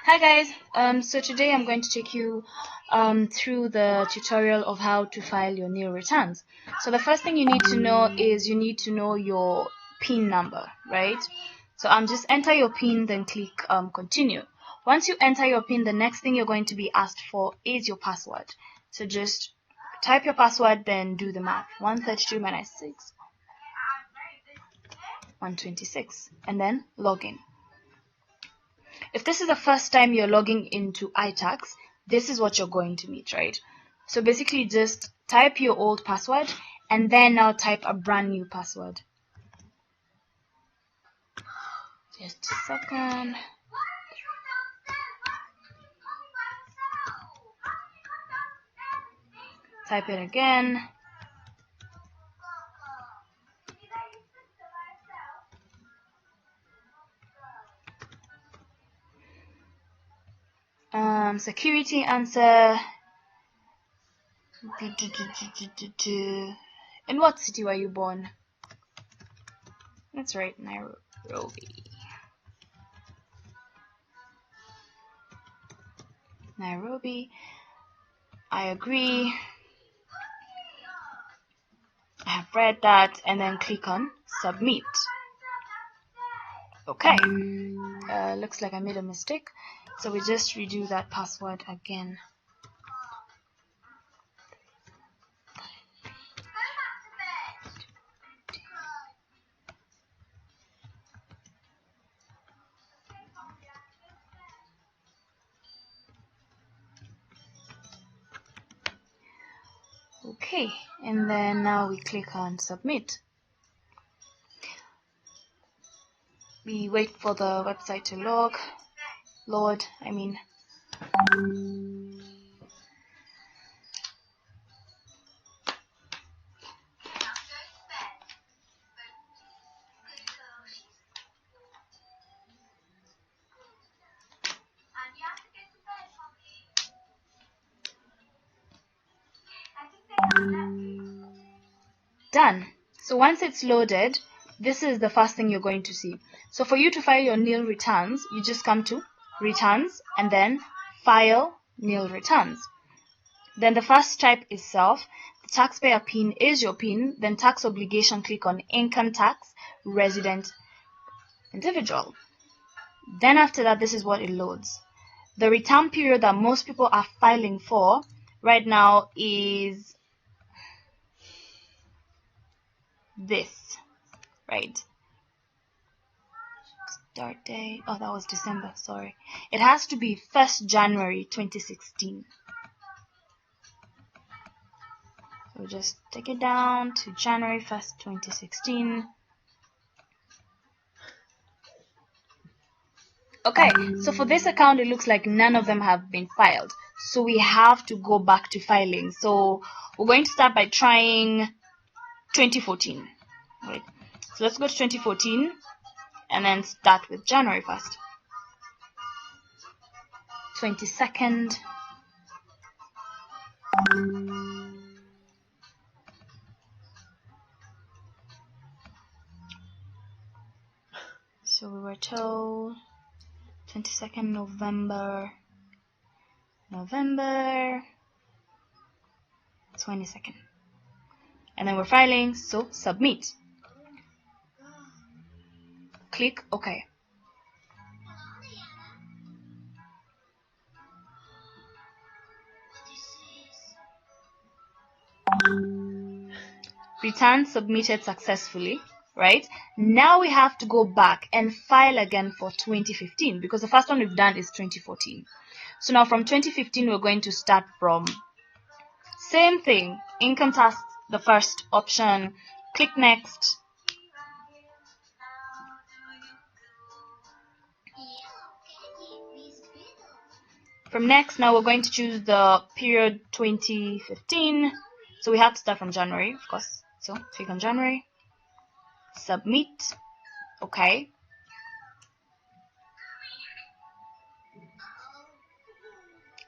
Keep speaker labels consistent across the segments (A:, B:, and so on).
A: Hi guys, so today I'm going to take you through the tutorial of how to file your NILE returns. So the first thing you need to know is you need to know your PIN number, right? So just enter your PIN, then click continue. Once you enter your PIN, the next thing you're going to be asked for is your password. So just type your password, then do the math. 132 minus 6, 126, and then log in. If this is the first time you're logging into iTax, this is what you're going to meet, right? So basically just type your old password and then now type a brand new password. Just a second. Type it again. Security answer. In what city were you born? That's right, Nairobi. Nairobi. I agree. I have read that, and then click on submit. Okay, looks like I made a mistake, so we just redo that password again. Okay, and then now we click on submit. We wait for the website to load. Done. So once it's loaded, this is the first thing you're going to see. So for you to file your NILE returns, you just come to returns and then file NILE returns. Then the first type is self. The taxpayer PIN is your PIN. Then tax obligation, click on income tax, resident, individual. Then after that, this is what it loads. The return period that most people are filing for right now is this, right? Start date, oh, that was December, sorry. It has to be 1st January 2016. So just take it down to January 1st, 2016. Okay, so for this account, it looks like none of them have been filed. So we have to go back to filing. So we're going to start by trying 2014. Right. So let's go to 2014 and then start with January 1st. 22nd. So we were told 22nd November 22nd. And then we're filing, so submit. Click OK. Return submitted successfully, right? Now we have to go back and file again for 2015 because the first one we've done is 2014. So now from 2015 we're going to start from same thing, income tax, the first option, click next. From next, now we're going to choose the period 2015. So we have to start from January, of course. So click on January, submit, okay.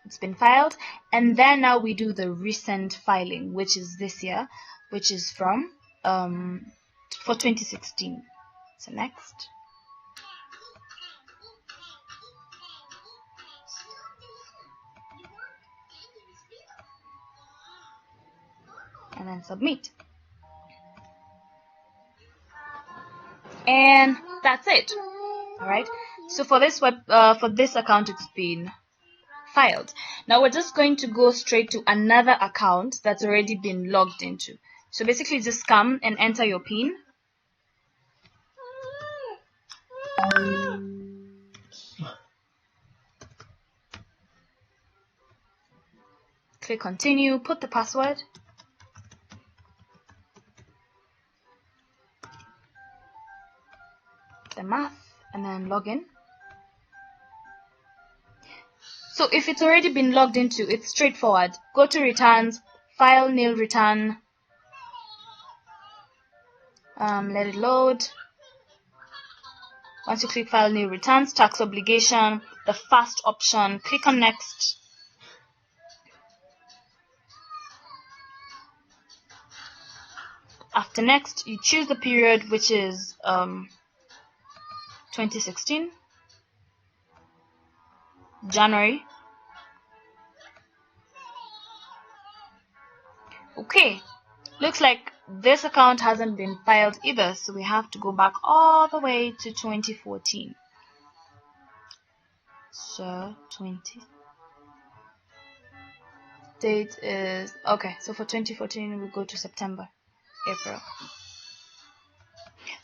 A: It's been filed, and then now we do the recent filing, which is this year, which is from for 2016. So next. and then submit. And that's it. Alright, so for this account, it's been filed. Now we're just going to go straight to another account that's already been logged into. So basically just come and enter your PIN. Click continue, put the password. The math, and then log in. So if it's already been logged into, it's straightforward. Go to returns, file nil return, let it load. Once you click file nil returns, tax obligation, the first option, click on next. After next, you choose the period, which is 2016, January. Okay, looks like this account hasn't been filed either, so we have to go back all the way to 2014. So 20 date is okay. So for 2014, we go to September, April.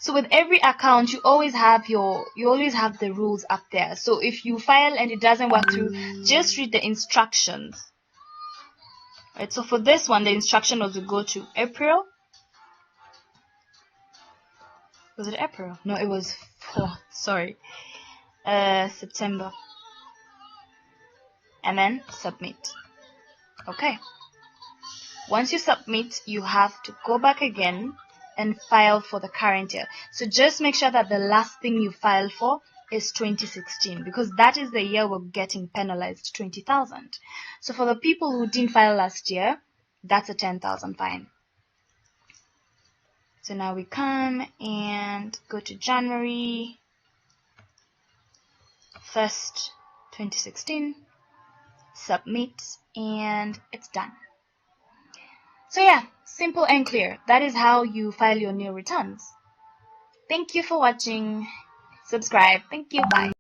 A: So with every account, you always have the rules up there. So if you file and it doesn't work through, just read the instructions. Right, so for this one, the instruction was to go to April. Was it April? No, it was September. And then submit. Okay. Once you submit, you have to go back again and file for the current year. So just make sure that the last thing you file for is 2016, because that is the year we're getting penalized 20,000. So for the people who didn't file last year, that's a 10,000 fine. So now we come and go to January 1st, 2016, submit, and it's done. So yeah, simple and clear. That is how you file your NILE returns. Thank you for watching. Subscribe. Thank you. Bye.